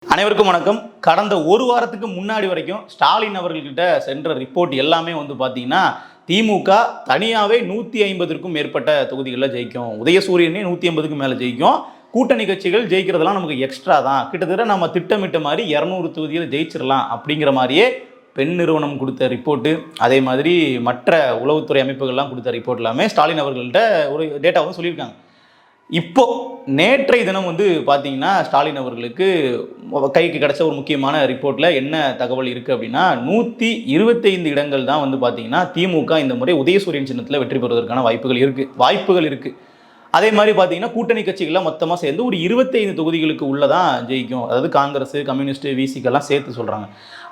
அனைவருக்கும் வணக்கம். கடந்த ஒரு வாரத்துக்கு முன்னாடி வரைக்கும் ஸ்டாலின் அவர்கள்கிட்ட சென்ற ரிப்போர்ட் எல்லாமே பார்த்தீங்கன்னா திமுக தனியாகவே 150க்கும் மேற்பட்ட தொகுதிகளில் ஜெயிக்கும், உதயசூரியனே 150க்கு மேலே ஜெயிக்கும், கூட்டணி கட்சிகள் ஜெயிக்கிறதெல்லாம் நமக்கு எக்ஸ்ட்ரா தான், கிட்டத்தட்ட நம்ம திட்டமிட்ட மாதிரி 200 தொகுதியில் ஜெயிச்சிடலாம் அப்படிங்கிற மாதிரியே பெண் நிறுவனம் கொடுத்த ரிப்போர்ட்டு, அதே மாதிரி மற்ற உளவுத்துறை அமைப்புகள்லாம் கொடுத்த ரிப்போர்ட் எல்லாமே ஸ்டாலின் அவர்கள்ட்ட ஒரு டேட்டா சொல்லியிருக்காங்க. இப்போ நேற்றைய தினம் பார்த்தீங்கன்னா ஸ்டாலின் அவர்களுக்கு கைக்கு கிடைச்ச ஒரு முக்கியமான ரிப்போர்ட்டில் என்ன தகவல் இருக்குது அப்படின்னா 125 இடங்கள் தான் பார்த்தீங்கன்னா திமுக இந்த முறை உதயசூரியன் சின்னத்தில் வெற்றி பெறுவதற்கான வாய்ப்புகள் இருக்குது. அதே மாதிரி பார்த்தீங்கன்னா கூட்டணி கட்சிகள்லாம் மொத்தமாக சேர்ந்து ஒரு 25 தொகுதிகளுக்கு உள்ளதான் ஜெயிக்கும், அதாவது காங்கிரஸ், கம்யூனிஸ்ட், விசிக்கெல்லாம் சேர்த்து சொல்கிறாங்க.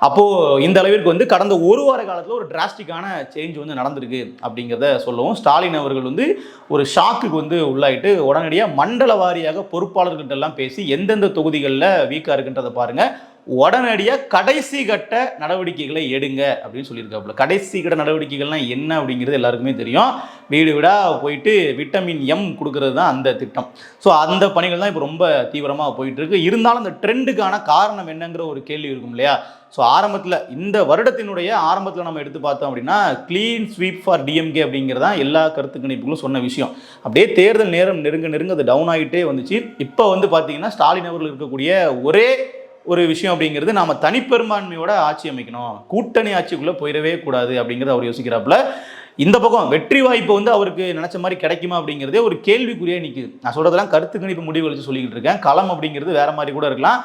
அப்போது இந்த அளவிற்கு கடந்த ஒரு வார காலத்தில் ஒரு டிராஸ்டிக்கான சேஞ்ச் நடந்திருக்கு அப்படிங்கிறத சொல்லவும் ஸ்டாலின் அவர்கள் ஒரு ஷாக்குக்கு உள்ளாயிட்டு உடனடியாக மண்டல வாரியாக பொறுப்பாளர்கள்ட்ட எல்லாம் பேசி எந்தெந்த தொகுதிகளில் வீக்காக இருக்குன்றதை பாருங்கள், உடனடியாக கடைசி கட்ட நடவடிக்கைகளை எடுங்க அப்படின்னு சொல்லியிருக்காப்புல. கடைசி கட்ட நடவடிக்கைகள்லாம் என்ன அப்படிங்கிறது எல்லாருக்குமே தெரியும். வீடு வீடாக போயிட்டு விட்டமின் எம் கொடுக்கறது தான் அந்த திட்டம். ஸோ அந்த பணிகள் தான் இப்போ ரொம்ப தீவிரமாக போயிட்டு இருக்கு. இருந்தாலும் அந்த ட்ரெண்டுக்கான காரணம் என்னங்கிற ஒரு கேள்வி இருக்கும் இல்லையா? ஸோ ஆரம்பத்தில் இந்த வருடத்தினுடைய ஆரம்பத்தில் நம்ம எடுத்து பார்த்தோம் அப்படின்னா கிளீன் ஸ்வீப் ஃபார் டிஎம்கே அப்படிங்கிறதான் எல்லா கருத்து கணிப்புகளும் சொன்ன விஷயம். அப்படியே தேர்தல் நேரம் நெருங்க அது டவுன் ஆகிட்டே வந்துச்சு. இப்போ பார்த்தீங்கன்னா ஸ்டாலின் அவர்கள் இருக்கக்கூடிய ஒரே ஒரு விஷயம் அப்படிங்கிறது, நாம தனிப்பெரும்பான்மையோட ஆட்சி அமைக்கணும், கூட்டணி ஆட்சிக்குள்ளே போயிடவே கூடாது அப்படிங்கிறத அவர் யோசிக்கிறாப்புல. இந்த பக்கம் வெற்றி வாய்ப்பு அவருக்கு நினைச்ச மாதிரி கிடைக்குமா அப்படிங்கிறதே ஒரு கேள்விக்குறியே நிற்குது. நான் சொல்றதெல்லாம் கருத்து கணிப்பு முடிவு வச்சு சொல்லிக்கிட்டு இருக்கேன். களம் அப்படிங்கிறது வேற மாதிரி கூட இருக்கலாம்.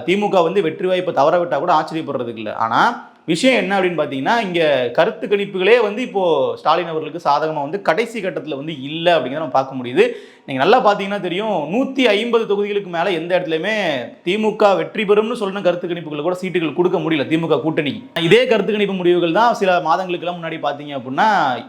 திமுக வெற்றி வாய்ப்பை தவற விட்டா கூட ஆச்சரியப்படுறதுக்கு இல்லை. ஆனால் விஷயம் என்ன அப்படின்னு பார்த்தீங்கன்னா, இங்கே கருத்து கணிப்புகளே இப்போது ஸ்டாலின் அவர்களுக்கு சாதகமாக கடைசி கட்டத்தில் இல்லை அப்படிங்கிறத நம்ம பார்க்க முடியுது. நீங்கள் நல்லா பார்த்தீங்கன்னா தெரியும், 150 தொகுதிகளுக்கு மேலே எந்த இடத்துலையுமே திமுக வெற்றி பெறும்னு சொல்லின கருத்து கணிப்புகளை கூட சீட்டுகள் கொடுக்க முடியல திமுக கூட்டணிக்கு. இதே கருத்து கணிப்பு முடிவுகள் தான் சில மாதங்களுக்கெல்லாம் முன்னாடி பார்த்தீங்க அப்படின்னா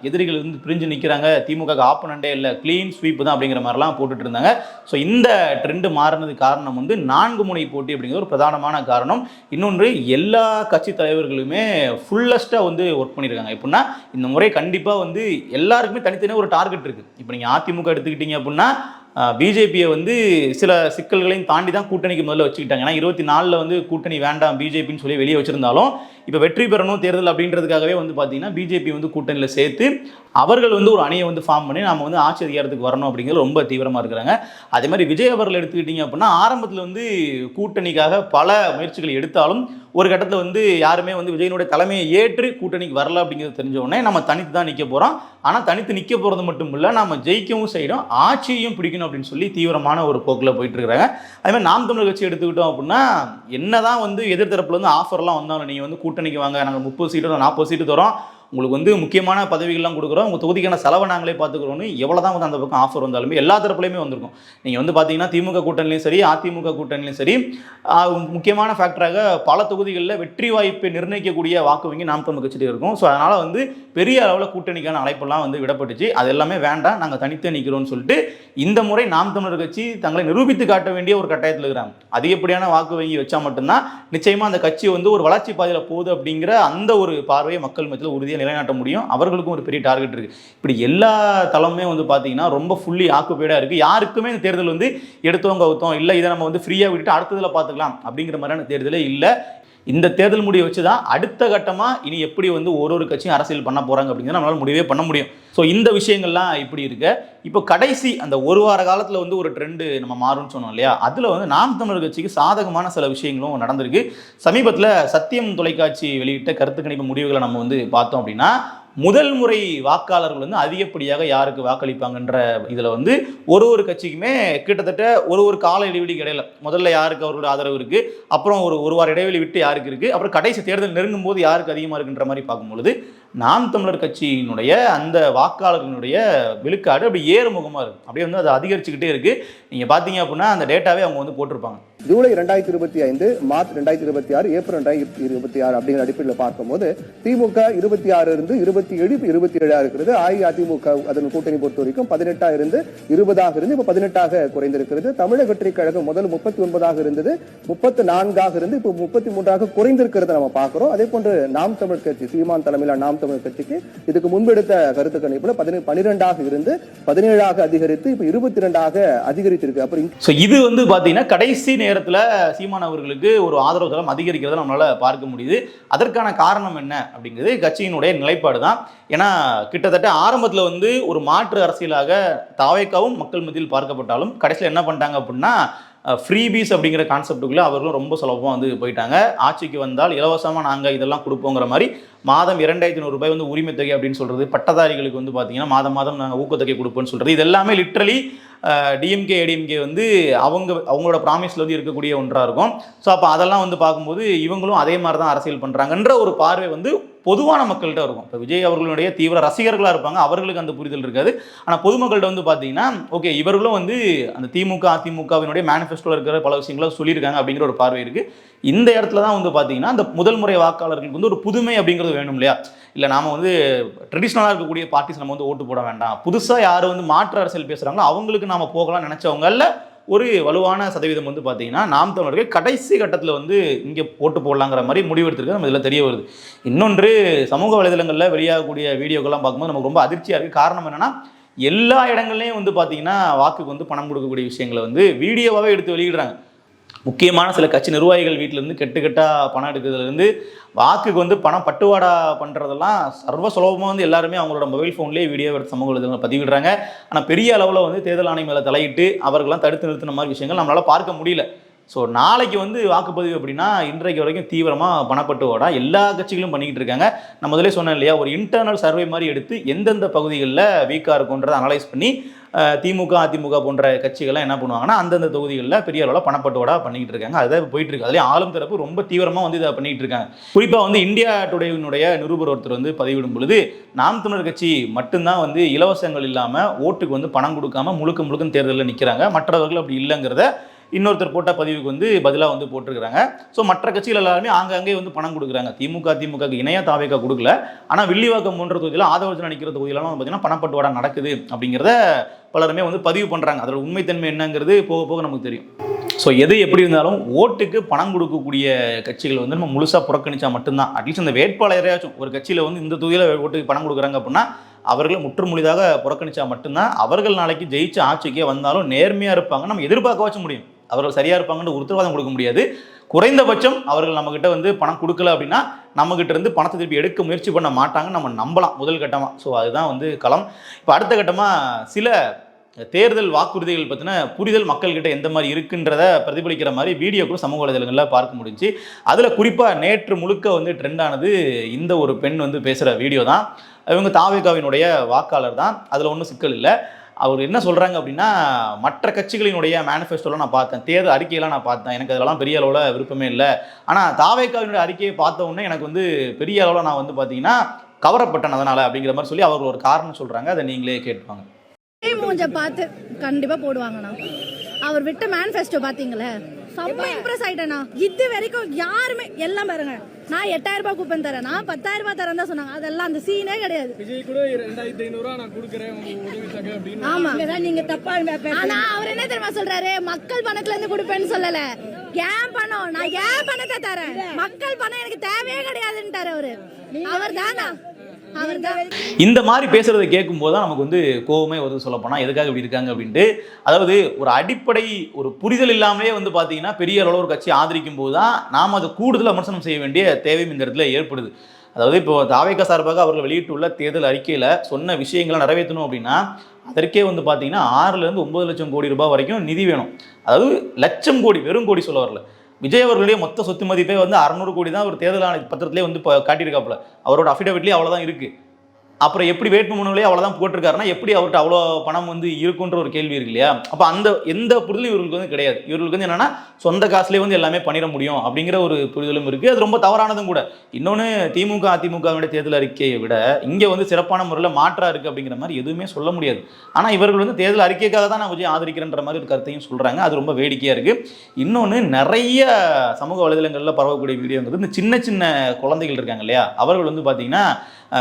எதிரிகள் பிரிஞ்சு நிற்கிறாங்க, திமுக ஆப்பனண்டே இல்லை, கிளீன் ஸ்வீப் தான் அப்படிங்கிற மாதிரிலாம் போட்டுட்டு இருந்தாங்க. ஸோ இந்த ட்ரெண்டு மாறினது காரணம் 4 முனை போட்டி அப்படிங்கிற ஒரு பிரதானமான காரணம். இன்னொன்று, எல்லா கட்சி தலைவர்களுமே ஃபுல்லஸ்ட்டாக ஒர்க் பண்ணியிருக்காங்க. எப்படின்னா இந்த முறை கண்டிப்பாக எல்லாருக்குமே தனித்தனியாக ஒரு டார்கெட் இருக்குது. இப்போ நீங்கள் அதிமுக எடுத்துக்கிட்டீங்க அப்படின்னா பிஜேபியை சில சிக்கல்களையும் தாண்டி தான் கூட்டணிக்கு முதல்ல வச்சுக்கிட்டாங்க. ஏன்னா 24 கூட்டணி வேண்டாம் பிஜேபின்னு சொல்லி வெளியே வச்சிருந்தாலும் இப்போ வெற்றி பெறணும் தேர்தல் அப்படின்றதுக்காகவே பார்த்தீங்கன்னா பிஜேபி கூட்டணியில் சேர்த்து அவர்கள் ஒரு அணியை ஃபார்ம் பண்ணி நம்ம ஆட்சி அதிகாரத்துக்கு வரணும் அப்படிங்கிறது ரொம்ப தீவிரமாக இருக்கிறாங்க. அதே மாதிரி விஜய் அவர்கள் எடுத்துக்கிட்டீங்க அப்படின்னா ஆரம்பத்தில் கூட்டணிக்காக பல முயற்சிகள் எடுத்தாலும் ஒரு கட்டத்தில் யாருமே விஜயனுடைய தலைமையை ஏற்று கூட்டணிக்கு வரல அப்படிங்கிறது தெரிஞ்ச உடனே நம்ம தனித்து தான் நிற்க போகிறோம். ஆனால் தனித்து நிற்க போகிறது மட்டும் இல்லை, நம்ம ஜெயிக்கவும் செய்யணும், ஆட்சியையும் பிடிக்கணும் அப்படின்னு சொல்லி தீவிரமான ஒரு போக்கில் போயிட்டு இருக்கிறாங்க. அதே மாதிரி நாம் தமிழர் கட்சி எடுத்துக்கிட்டோம் அப்படின்னா என்னதான் எதிர்த்தரப்புல ஆஃபர்லாம் வந்தாலும் நீங்கள் கூட்டணிக்கு வாங்க, நாங்கள் 30 சீட்டு 40 சீட்டு தரோம், உங்களுக்கு முக்கியமான பதவிகள்லாம் கொடுக்குறோம், உங்கள் தொகுதிக்கான செலவை நாங்களே பார்த்துக்கிறோன்னு எவ்வளோ தான் அந்த பக்கம் ஆஃபர் வந்தாலுமே எல்லா தரப்புலையுமே வந்திருக்கும். நீங்கள் பார்த்தீங்கன்னா திமுக கூட்டணிலையும் சரி அதிமுக கூட்டணிலையும் சரி முக்கியமான ஃபேக்டராக பல தொகுதிகளில் வெற்றி வாய்ப்பை நிர்ணயிக்கக்கூடிய வாக்கு வங்கி நாம் தமிழ் கட்சிட்டு இருக்கும். ஸோ அதனால் பெரிய அளவில் கூட்டணிக்கான அழைப்பெல்லாம் விடப்பட்டுச்சு. அது எல்லாமே வேண்டாம், நாங்கள் தனித்தே நிற்கிறோம்னு சொல்லிட்டு இந்த முறை நாம் தமிழர் கட்சி தங்களை நிரூபித்து காட்ட வேண்டிய ஒரு கட்டாயத்தில் இருக்கிறாங்க. அதிகப்படியான வாக்கு வங்கி வச்சா மட்டும்தான் நிச்சயமாக அந்த கட்சி ஒரு வளர்ச்சி பாதையில் போகுது அப்படிங்கிற அந்த ஒரு பார்வையை மக்கள் மத்தியில் உறுதியாக நிலைநாட்ட முடியும். அவர்களுக்கும் ஒரு பெரிய டார்கெட் இருக்கு. இப்படி எல்லா தளமுமே பார்த்தீங்கன்னா ரொம்ப ஃபுல்லி ஆக்குபைடா இருக்கு. யாருக்குமே இந்த தேர்தல் எடுத்தவங்க அவுத்தோம் இல்லை, இதை நம்ம ஃப்ரீயா விட்டுட்டு அடுத்ததுல பார்த்துக்கலாம் அப்படிங்கிற மாதிரியான தேர்தலே இல்லை. இந்த தேர்தல் முடிவை வச்சு தான் அடுத்த கட்டமாக இனி எப்படி ஒரு கட்சியும் அரசியல் பண்ண போகிறாங்க அப்படிங்கிறத நம்மளால் முடிவே பண்ண முடியும். ஸோ இந்த விஷயங்கள்லாம் இப்படி இருக்கு. இப்போ கடைசி அந்த ஒரு வார காலத்தில் ஒரு ட்ரெண்டு நம்ம மாறும்னு சொன்னோம் இல்லையா, அதில் நாம் தமிழர் கட்சிக்கு சாதகமான சில விஷயங்களும் நடந்திருக்கு. சமீபத்தில் சத்தியம் தொலைக்காட்சி வெளியிட்ட கருத்து கணிப்பு முடிவுகளை நம்ம பார்த்தோம் அப்படின்னா முதல் முறை வாக்காளர்கள் அதிகப்படியாக யாருக்கு வாக்களிப்பாங்கன்ற இதில் ஒரு கட்சிக்குமே கிட்டத்தட்ட ஒரு கால இடைவெளிக்கு இடையில முதல்ல யாருக்கு அவரோட ஆதரவு இருக்குது, அப்புறம் ஒரு வார இடைவெளி விட்டு யாருக்கு இருக்குது, அப்புறம் கடைசி தேர்தல் நெருங்கும் போது யாருக்கு அதிகமாக இருக்குன்ற மாதிரி பார்க்கும்பொழுது நாம் தமிழர் கட்சியினுடைய அந்த வாக்காளர்களுடைய விழுக்காடு அப்படி ஏறுமுகமாக இருக்குது. அப்படியே அது அதிகரிச்சுக்கிட்டே இருக்குது. நீங்கள் பார்த்தீங்க அப்படின்னா அந்த டேட்டாவே அவங்க போட்டிருப்பாங்க. ஜூலை 2025, மார்ச் 2026, ஏப்ரல் 2026 அப்படிங்கிற அடிப்படையில் பார்க்கும்போது திமுக 26 இருந்து 27 27 இருக்கிறது. அஇஅதிமுக அதன் கூட்டணி பொறுத்த வரைக்கும் 18 இருந்து 20 இருந்து இப்ப 18 குறைந்திருக்கிறது. தமிழக வெற்றி கழகம் முதல் 39 இருந்தது, 34 இருந்து இப்ப 33 குறைந்திருக்கிறது நம்ம பார்க்கிறோம். அதே போன்று நாம் தமிழர் கட்சி சீமான் தலைமையில நாம் நாம் தமிழர் கட்சிக்கு இதுக்கு முன்பெடுத்த கருத்து கணிப்புல 12ஆக இருந்து 17ஆக அதிகரித்து இப்ப 22ஆக அதிகரித்திருக்கு. அப்புறம் இது வந்து பாத்தீங்கன்னா கடைசி நேரத்துல சீமான் அவர்களுக்கு ஒரு ஆதரவு தளம் அதிகரிக்கிறத நம்மளால பார்க்க முடியுது. அதற்கான காரணம் என்ன அப்படிங்கிறது கட்சியினுடைய நிலைப்பாடு தான். ஏன்னா கிட்டத்தட்ட ஆரம்பத்துல வந்து ஒரு மாற்று அரசியலாக தாவேக்காவும் மக்கள் மத்தியில் பார்க்கப்பட்டாலும் கடைசியில் என்ன பண்ணிட்டாங்க அப்படின்னா ஃப்ரீபீஸ் அப்படிங்கிற கான்செப்டுக்குள்ளே அவர்களும் ரொம்ப சுலபமாக வந்து போயிட்டாங்க. ஆட்சிக்கு வந்தால் இலவசமாக நாங்கள் இதெல்லாம் கொடுப்போங்கிற மாதிரி மாதம் 2500 ரூபாய் வந்து உரிமை தொகை அப்படின்னு சொல்கிறது, பட்டதாரிகளுக்கு வந்து பார்த்தீங்கன்னா மாதம் மாதம் நாங்கள் ஊக்கத்தொகை கொடுப்போம்னு சொல்கிறது, இது எல்லாமே லிட்ரலி டிஎம்கே ஏடிஎம்கே வந்து அவங்களோட ப்ராமிஸில் வந்து இருக்கக்கூடிய ஒன்றாக இருக்கும். ஸோ அப்போ அதெல்லாம் வந்து பார்க்கும்போது இவங்களும் அதே மாதிரி தான் அரசியல் பண்ணுறாங்கன்ற ஒரு பார்வை வந்து பொதுவான மக்கள்கிட்ட இருக்கும். இப்போ விஜய் அவர்களுடைய தீவிர ரசிகர்களாக இருப்பாங்க, அவர்களுக்கு அந்த புரிதல் இருக்காது. ஆனால் பொதுமக்கள்கிட்ட வந்து பார்த்தீங்கன்னா ஓகே இவர்களும் வந்து அந்த திமுக அதிமுகவினுடைய மேனிஃபெஸ்டோவில் இருக்கிற பல விஷயங்களை சொல்லியிருக்காங்க அப்படிங்கிற ஒரு பார்வை இருக்குது. இந்த இடத்துல தான் வந்து பார்த்தீங்கன்னா அந்த முதல் முறை வாக்காளர்களுக்கு வந்து ஒரு புதுமை அப்படிங்கிறது வேணும் இல்லையா? இல்லை நாம் வந்து ட்ரெடிஷ்னலாக இருக்கக்கூடிய பார்ட்டிஸ் நம்ம வந்து ஓட்டு போட வேண்டாம், புதுசாக யார் வந்து மாற்று அரசியல் பேசுகிறாங்களோ அவங்களுக்கு நாம் போகலாம் நினச்சவங்கள ஒரு வலுவான சதவீதம் வந்து பார்த்தீங்கன்னா நாம் தமிழர்கள் கடைசி கட்டத்தில் வந்து இங்கே ஓட்டு போடலாங்கிற மாதிரி முடிவெடுத்திருக்கு. நம்ம இதில் தெரிய வருது. இன்னொன்று சமூக வலைதளங்களில் வெளியாகக்கூடிய வீடியோக்கெல்லாம் பார்க்கும்போது நமக்கு ரொம்ப அதிர்ச்சியாக இருக்குது. காரணம் என்னென்னா எல்லா இடங்கள்லையும் வந்து பார்த்தீங்கன்னா வாக்குக்கு வந்து பணம் கொடுக்கக்கூடிய விஷயங்களை வந்து வீடியோவாகவே எடுத்து வெளியிடுறாங்க. முக்கியமான சில கட்சி நிர்வாகிகள் வீட்டிலேருந்து கெட்டுக்கட்டாக பணம் எடுக்கிறதுலேருந்து வாக்குக்கு வந்து பணம் பட்டுவாடா பண்ணுறதெல்லாம் சர்வ சுலபமாக வந்து எல்லாருமே அவங்களோட மொபைல் ஃபோன்லேயே வீடியோ எடுத்து சமூக வலைதளங்கள் பதிவிடுறாங்க. ஆனால் பெரிய அளவில் வந்து தேர்தல் ஆணையம் மேலே தலையிட்டு அவர்கள்லாம் தடுத்து நிறுத்தின மாதிரி விஷயங்கள் நம்மளால் பார்க்க முடியல. ஸோ நாளைக்கு வந்து வாக்குப்பதிவு அப்படின்னா இன்றைக்கு வரைக்கும் தீவிரமாக பணப்பட்டுவாடா எல்லா கட்சிகளும் பண்ணிக்கிட்டு இருக்காங்க. நான் முதலே சொன்னேன் இல்லையா, ஒரு இன்டர்னல் சர்வே மாதிரி எடுத்து எந்தெந்த பகுதிகளில் வீக்காக இருக்குன்றதை அனலைஸ் பண்ணி திமுக அதிமுக போன்ற கட்சிகள்லாம் என்ன பண்ணுவாங்கன்னா அந்தந்த தொகுதிகளில் பெரிய அளவில் பணப்பட்டுவாடா பண்ணிக்கிட்டு இருக்காங்க. அதுதான் போயிட்டு இருக்கு. அதுலேயும் ஆளும் தரப்பு ரொம்ப தீவிரமாக வந்து இதை பண்ணிக்கிட்டு இருக்காங்க. குறிப்பாக வந்து இந்தியா டுடேவினுடைய நிருபர் ஒருத்தர் வந்து பதிவிடும் பொழுது நாம் தமிழர் கட்சி மட்டும்தான் வந்து இலவசங்கள் இல்லாமல் ஓட்டுக்கு வந்து பணம் கொடுக்காம முழுக்க தேர்தலில் நிற்கிறாங்க, மற்றவர்கள் அப்படி இல்லைங்கிறத இன்னொருத்தர் போட்ட பதிவுக்கு வந்து பதிலாக வந்து போட்டிருக்கிறாங்க. ஸோ மற்ற கட்சிகள் எல்லாருமே ஆங்காங்கே வந்து பணம் கொடுக்குறாங்க. திமுகவுக்கு இணையாக தாவேக்கா கொடுக்கல. ஆனால் வில்லிவாக்கம் போன்ற தொகுதியில் ஆதரவு நிற்கிற தொகுதியிலாம் பார்த்தீங்கன்னா பணப்பட்டுவாடா நடக்குது அப்படிங்கிறத பலருமே வந்து பதிவு பண்ணுறாங்க. அதோட உண்மைத்தன்மை என்னங்கிறது போக போக நமக்கு தெரியும். ஸோ எது எப்படி இருந்தாலும் ஓட்டுக்கு பணம் கொடுக்கக்கூடிய கட்சிகள் வந்து நம்ம முழுசாக புறக்கணிச்சா மட்டும்தான், அட்லீஸ்ட் அந்த வேட்பாளரையாச்சும் ஒரு கட்சியில் வந்து இந்த தொகுதியில் ஓட்டுக்கு பணம் கொடுக்குறாங்க அப்படின்னா அவர்களை முற்றுமுழுதாக புறக்கணிச்சா மட்டும்தான் அவர்கள் நாளைக்கு ஜெயிச்சு ஆட்சிக்கே வந்தாலும் நேர்மையாக இருப்பாங்க நம்ம எதிர்பார்க்க வச்ச முடியும். அவர்கள் சரியாக இருப்பாங்கன்னு உத்தரவாதம் கொடுக்க முடியாது. குறைந்தபட்சம் அவர்கள் நம்மக்கிட்ட வந்து பணம் கொடுக்கல அப்படின்னா நம்மக்கிட்ட இருந்து பணத்தை திருப்பி எடுக்க முயற்சி பண்ண மாட்டாங்கன்னு நம்ம நம்பலாம் முதல் கட்டமாக. ஸோ அதுதான் வந்து களம். இப்போ அடுத்த கட்டமாக சில தேர்தல் வாக்குறுதிகள் பற்றின புரிதல் மக்கள்கிட்ட எந்த மாதிரி இருக்குன்றத பிரதிபலிக்கிற மாதிரி வீடியோக்களும் சமூக வலைதளங்களில் பார்க்க முடிஞ்சு. அதில் குறிப்பாக நேற்று முழுக்க வந்து ட்ரெண்ட் ஆனது இந்த ஒரு பெண் வந்து பேசுகிற வீடியோ தான். இவங்க தாவேகாவினுடைய வாக்காளர் தான், அதில் ஒன்றும் சிக்கல் இல்லை. அவர் என்ன சொல்கிறாங்க அப்படின்னா, மற்ற கட்சிகளினுடைய மேனிஃபெஸ்டோலாம் நான் பார்த்தேன், தேர்தல் அறிக்கையெல்லாம் நான் பார்த்தேன், எனக்கு அதெல்லாம் பெரிய அளவில் விருப்பமே இல்லை. ஆனால் தாவேகாவினுடைய அறிக்கையை பார்த்த உடனே எனக்கு வந்து பெரிய அளவில் நான் வந்து பார்த்தீங்கன்னா கவரப்பட்டேன் அதனால் அப்படிங்கிற மாதிரி சொல்லி அவர்கள் ஒரு காரணம் சொல்கிறாங்க. அதை நீங்களே கேட்பாங்க. மூஞ்ச பார்த்து கண்டிப்பா போடுவாங்கண்ணா. அவர் விட்ட மேனிஃபெஸ்டோ பாத்தீங்களே, செம்ம இம்ப்ரெஸ் ஆயிட்டேனா. இது வரைக்கும் யாருமே எல்லாம் பாருங்க, நான் 8000 ரூபாய் கூப்பன் தரேன், நான் 10,000 ரூபாய் தரேன் தான் சொன்னாங்க. அதெல்லாம் அந்த சீனே கிடையாது. விஜய் கூட 2500 நான் கொடுக்குறேன் அப்படின்னு. ஆமா, நீங்க தப்பா. ஆனா அவர் என்ன தெரியுமா சொல்றாரு, மக்கள் பணத்துல இருந்து கொடுப்பேன்னு சொல்லல, ஏன் பணம், நான் ஏன் பணத்தை தரேன், மக்கள் பணம் எனக்கு தேவையே கிடையாதுன்ட்டாரு அவரு. அவர் தானா இந்த மாதிரி பேசுறதை கேட்கும் போது தான் நமக்கு வந்து கோவமே வருது. சொல்ல போனா எதுக்காக இப்படி இருக்காங்க அப்படின்ட்டு. அதாவது ஒரு அடிப்படை ஒரு புரிதல் இல்லாமலே வந்து பார்த்தீங்கன்னா பெரிய அளவில் ஒரு கட்சி ஆதரிக்கும் போது தான் நாம் அதை கூடுதல் விமர்சனம் செய்ய வேண்டிய தேவையும் இந்த இடத்துல ஏற்படுது. அதாவது இப்போ தாவேகா சார்பாக அவர்கள் வெளியிட்டுள்ள தேர்தல் அறிக்கையில் சொன்ன விஷயங்களை நிறைவேற்றணும் அப்படின்னா அதற்கே வந்து பார்த்தீங்கன்னா 6 to 9 லட்சம் கோடி ரூபாய் வரைக்கும் நிதி வேணும். அதாவது லட்சம் கோடி, வெறும் கோடி சொல்ல வரல. விஜய் அவர்களுடைய மொத்த சொத்து மதிப்பே வந்து 600 கோடி தான் ஒரு தேர்தல் ஆணைய பத்திரத்திலே வந்து காட்டியிருக்காப்புல. அவரோட அஃபிடவிட்லேயே அவ்வளோதான் இருக்குது. அப்புறம் எப்படி வேட்புமனுவிலே அவ்வளோதான் போட்டிருக்காருன்னா எப்படி அவர்கிட்ட அவ்வளோ பணம் வந்து இருக்குன்ற ஒரு கேள்வி இருக்கு இல்லையா? அப்போ அந்த எந்த புரிதலும் இவர்களுக்கு வந்து கிடையாது. இவர்களுக்கு வந்து என்னன்னா சொந்த காசுலேயே வந்து எல்லாமே பண்ணிட முடியும் அப்படிங்கிற ஒரு புரிதலும் இருக்குது. அது ரொம்ப தவறானதும் கூட. இன்னொன்று, திமுக அதிமுகவுடைய தேர்தல் அறிக்கையை விட இங்கே வந்து சிறப்பான முறையில் மாற்றா இருக்குது அப்படிங்கிற மாதிரி எதுவுமே சொல்ல முடியாது. ஆனால் இவர்கள் வந்து தேர்தல் அறிக்கைக்காக தான் நான் விஜய் ஆதரிக்கிறேன்ற மாதிரி ஒரு கருத்தையும் சொல்கிறாங்க. அது ரொம்ப வேடிக்கையாக இருக்குது. இன்னொன்று, நிறைய சமூக வலைதளங்களில் பரவக்கூடிய வீடியோங்கிறது இந்த சின்ன சின்ன குழந்தைகள் இருக்காங்க இல்லையா, அவர்கள் வந்து பார்த்தீங்கன்னா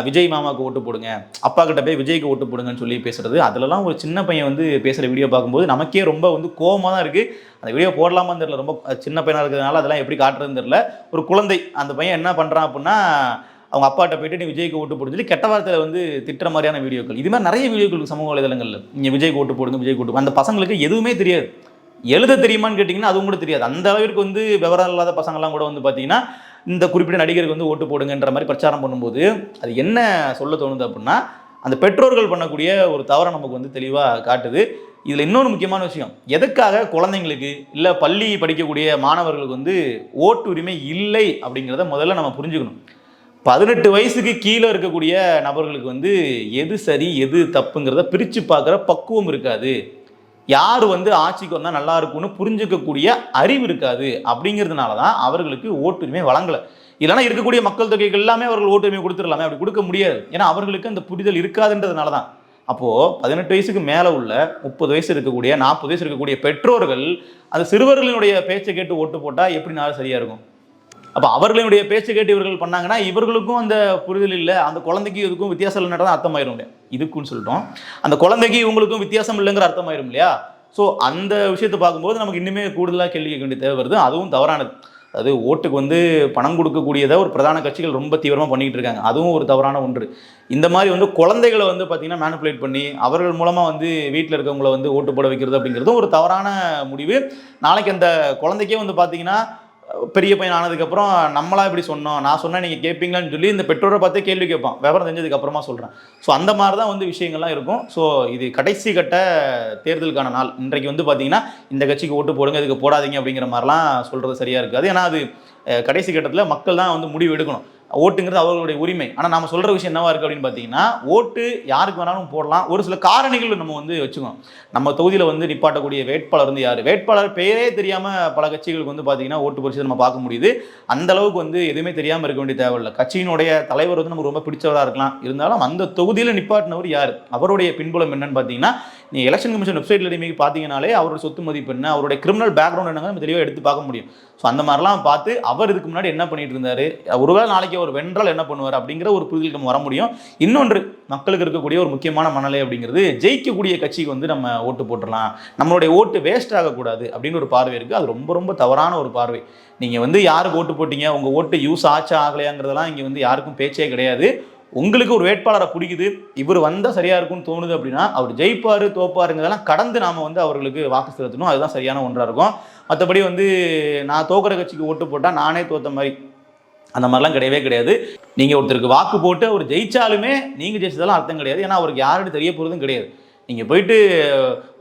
விஜய் மாமாவுக்கு ஓட்டு போடுங்க, அப்பா கிட்ட போய் விஜய்க்கு ஓட்டு போடுங்கன்னு சொல்லி பேசுறது. அதுலலாம் ஒரு சின்ன பையன் வந்து பேசுகிற வீடியோ பார்க்கும்போது நமக்கே ரொம்ப வந்து கோவமாக தான் இருக்குது. அந்த வீடியோ போடலாமான்னு தெரியல, ரொம்ப சின்ன பையனாக இருக்கிறதுனால அதெல்லாம் எப்படி காட்டுறதுன்னு தெரியல. ஒரு குழந்தை, அந்த பையன் என்ன பண்ணுறான் அப்படின்னா அவங்க அப்பாட்ட போயிட்டு நீ விஜய்க்கு ஓட்டு போடுன்னு சொல்லி கெட்ட வார்த்தையில வந்து திட்டுற மாதிரியான வீடியோக்கள், இது மாதிரி நிறைய வீடியோக்கள் சமூக வலைதளங்கள்ல நீங்கள் விஜய்க்கு ஓட்டு போடுங்க விஜய்க்கு ஓட்டு, அந்த பசங்களுக்கு எதுவுமே தெரியாது. எழுத தெரியுமான்னு கேட்டிங்கன்னா அதுவும் கூட தெரியாது. அந்த அளவிற்கு வந்து விவரம் இல்லாத பசங்கள்லாம் கூட வந்து பார்த்தீங்கன்னா இந்த குறிப்பிட்ட நடிகருக்கு வந்து ஓட்டு போடுங்கன்ற மாதிரி பிரச்சாரம் பண்ணும்போது அது என்ன சொல்ல தோணுது அப்படின்னா, அந்த பெற்றோர்கள் பண்ணக்கூடிய ஒரு தவறை நமக்கு வந்து தெளிவாக காட்டுது. இதில் இன்னொரு முக்கியமான விஷயம், எதுக்காக குழந்தைங்களுக்கு இல்லை பள்ளி படிக்கக்கூடிய மாணவர்களுக்கு வந்து ஓட்டு உரிமை இல்லை அப்படிங்கிறத முதல்ல நம்ம புரிஞ்சுக்கணும். 18 வயசுக்கு கீழே இருக்கக்கூடிய நபர்களுக்கு வந்து எது சரி எது தப்புங்கிறத பிரித்து பார்க்குற பக்குவம் இருக்காது. யார் வந்து ஆட்சிக்கு வந்தால் நல்லா இருக்கும்னு புரிஞ்சுக்கக்கூடிய அறிவு இருக்காது. அப்படிங்கிறதுனால தான் அவர்களுக்கு ஓட்டுரிமை வழங்கலை. இல்லைனா இருக்கக்கூடிய மக்கள் தொகைகள் எல்லாமே அவர்கள் ஓட்டுரிமை கொடுத்துடலாமே, அப்படி கொடுக்க முடியாது. ஏன்னா அவர்களுக்கு அந்த புரிதல் இருக்காதுன்றதுனால தான். அப்போது 18 வயசுக்கு மேலே உள்ள 30 வயசு இருக்கக்கூடிய 40 வயசு இருக்கக்கூடிய பெற்றோர்கள் அந்த சிறுவர்களினுடைய பேச்சை கேட்டு ஓட்டு போட்டால் எப்படி நாள் சரியாக இருக்கும்? அப்போ அவர்களுடைய பேச்சு கேட்டு இவர்கள் பண்ணாங்கன்னா இவர்களுக்கும் அந்த புரிதல் இல்லை, அந்த குழந்தைக்கு இதுக்கும் வித்தியாசம் இல்லைன்னா தான் அர்த்தமாயிரும் இல்லையா? இதுக்குன்னு சொல்லிட்டோம், அந்த குழந்தைக்கு இவங்களுக்கும் வித்தியாசம் இல்லைங்கிற அர்த்தமாயிரும் இல்லையா? ஸோ அந்த விஷயத்தை பார்க்கும்போது நமக்கு இன்னுமே கூடுதலாக கேள்வி கேட்க வேண்டிய தேவை வருது. அதுவும் தவறானது. அது ஓட்டுக்கு வந்து பணம் கொடுக்கக்கூடியதை ஒரு பிரதான கட்சிகள் ரொம்ப தீவிரமாக பண்ணிக்கிட்டு இருக்காங்க. அதுவும் ஒரு தவறான ஒன்று. இந்த மாதிரி வந்து குழந்தைகளை வந்து பார்த்தீங்கன்னா மேனிப்புலேட் பண்ணி அவர்கள் மூலமாக வந்து வீட்டில் இருக்கவங்களை வந்து ஓட்டு போட வைக்கிறது அப்படிங்கிறதும் ஒரு தவறான முடிவு. நாளைக்கு அந்த குழந்தைக்கே வந்து பார்த்தீங்கன்னா பெரிய பையன் ஆனதுக்கப்புறம் நம்மளா இப்படி சொன்னோம், நான் சொன்னேன் நீங்கள் கேட்பீங்களான்னு சொல்லி இந்த பெற்றோரை பார்த்தே கேள்வி கேட்பான், விவரம் தெரிஞ்சதுக்கு அப்புறமா சொல்கிறேன். ஸோ அந்த மாதிரி தான் வந்து விஷயங்கள்லாம் இருக்கும். ஸோ இது கடைசி கட்ட தேர்தலுக்கான நாள். இன்றைக்கு வந்து பார்த்தீங்கன்னா இந்த கட்சிக்கு ஓட்டு போடுங்க இதுக்கு போடாதீங்க அப்படிங்கிற மாதிரிலாம் சொல்கிறது சரியாக இருக்காது. ஏன்னா அது கடைசி கட்டத்தில் மக்கள் தான் வந்து முடிவு எடுக்கணும். ஓட்டுங்கிறது அவர்களுடைய உரிமை. ஆனால் நம்ம சொல்கிற விஷயம் என்னவா இருக்குது அப்படின்னு பார்த்தீங்கன்னா, ஓட்டு யாருக்கு வேணாலும் போடலாம். ஒரு சில காரணிகள் நம்ம வந்து வச்சுக்கணும். நம்ம தொகுதியில் வந்து நிப்பாட்டக்கூடிய வேட்பாளர் வந்து யார், வேட்பாளர் பெயரே தெரியாமல் பல கட்சிகளுக்கு வந்து பார்த்தீங்கன்னா ஓட்டு பரிசு நம்ம பார்க்க முடியுது. அந்த அளவுக்கு வந்து எதுவுமே தெரியாமல் இருக்க வேண்டிய தேவையில்லை. கட்சியினுடைய தலைவர் வந்து நமக்கு ரொம்ப பிடிச்சவராக இருக்கலாம், இருந்தாலும் அந்த தொகுதியில் நிப்பாட்டினவர் யார், அவருடைய பின்புலம் என்னன்னு பார்த்தீங்கன்னா, நீங்கள் எலெக்ஷன் கமிஷன் வெப்சைட்டில் நீங்கள் பார்த்தீங்கனாலே அவருடைய சொத்து மதிப்பு என்ன, அவருடைய கிரிமினல் பேக்ரவுண்ட் என்னங்க நம்ம தெளிவாக எடுத்து பார்க்க முடியும். ஸோ அந்த மாதிரிலாம் பார்த்து அவர் இதுக்கு முன்னாடி என்ன பண்ணிட்டு இருந்தார், ஒருவேளை நாளைக்கு அவர் வென்றால் என்ன பண்ணுவார் அப்படிங்கிற ஒரு புரிதலுக்கு நம்ம வர முடியும். இன்னொன்று, மக்களுக்கு இருக்கக்கூடிய ஒரு முக்கியமான மனநிலை அப்படிங்கிறது, ஜெயிக்கக்கூடிய கட்சிக்கு வந்து நம்ம ஓட்டு போட்டுடலாம், நம்மளுடைய ஓட்டு வேஸ்ட் ஆகக்கூடாது அப்படின்னு ஒரு பார்வை இருக்குது. அது ரொம்ப ரொம்ப தவறான ஒரு பார்வை. நீங்கள் வந்து யாருக்கு ஓட்டு போட்டீங்க, உங்கள் ஓட்டு யூஸ் ஆச்சா ஆகலையாங்கிறதெல்லாம் இங்கே வந்து யாருக்கும் பேச்சே கிடையாது. உங்களுக்கு ஒரு வேட்பாளரை பிடிக்குது, இவர் வந்தால் சரியாக இருக்கும்னு தோணுது அப்படின்னா அவர் ஜெயிப்பார் தோப்பாருங்கிறதெல்லாம் கடந்து நாம் வந்து அவர்களுக்கு வாக்கு செலுத்தணும். அதுதான் சரியான ஒன்றாக இருக்கும். மற்றபடி வந்து நான் தோக்கிற கட்சிக்கு ஓட்டு போட்டால் நானே தோற்ற மாதிரி அந்த மாதிரிலாம் கிடையவே கிடையாது. நீங்கள் ஒருத்தருக்கு வாக்கு போட்டு அவர் ஜெயிச்சாலுமே நீங்கள் ஜெயிச்சதெல்லாம் அர்த்தம் கிடையாது. ஏன்னா அவருக்கு யாருன்னு தெரிய போகிறதும் கிடையாது. நீங்கள் போயிட்டு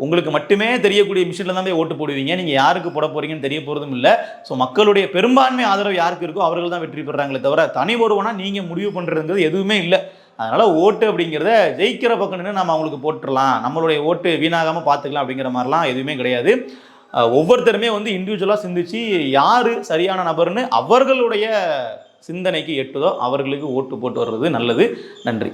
உங்களுக்கு மட்டுமே தெரியக்கூடிய மிஷினில் தான் போய் ஓட்டு போடுவீங்க, நீங்கள் யாருக்கு போட போகிறீங்கன்னு தெரிய போகிறதும் இல்லை. ஸோ மக்களுடைய பெரும்பான்மை ஆதரவு யாருக்கு இருக்கோ அவர்கள் தான் வெற்றி பெறுறாங்களே தவிர தனி ஒருவனா நீங்கள் முடிவு பண்ணுறதுங்கிறது எதுவுமே இல்லை. அதனால் ஓட்டு அப்படிங்கிறத ஜெயிக்கிற பக்கம் நின்று நம்ம அவங்களுக்கு போட்டுடலாம், நம்மளுடைய ஓட்டு வீணாகாமல் பார்த்துக்கலாம் அப்படிங்கிற மாதிரிலாம் எதுவுமே கிடையாது. ஒவ்வொருத்தருமே வந்து இண்டிவிஜுவலாக சிந்திச்சு யார் சரியான நபர்னு அவர்களுடைய சிந்தனைக்கு எட்டுதோ அவர்களுக்கு ஓட்டு போட்டு வர்றது நல்லது. நன்றி.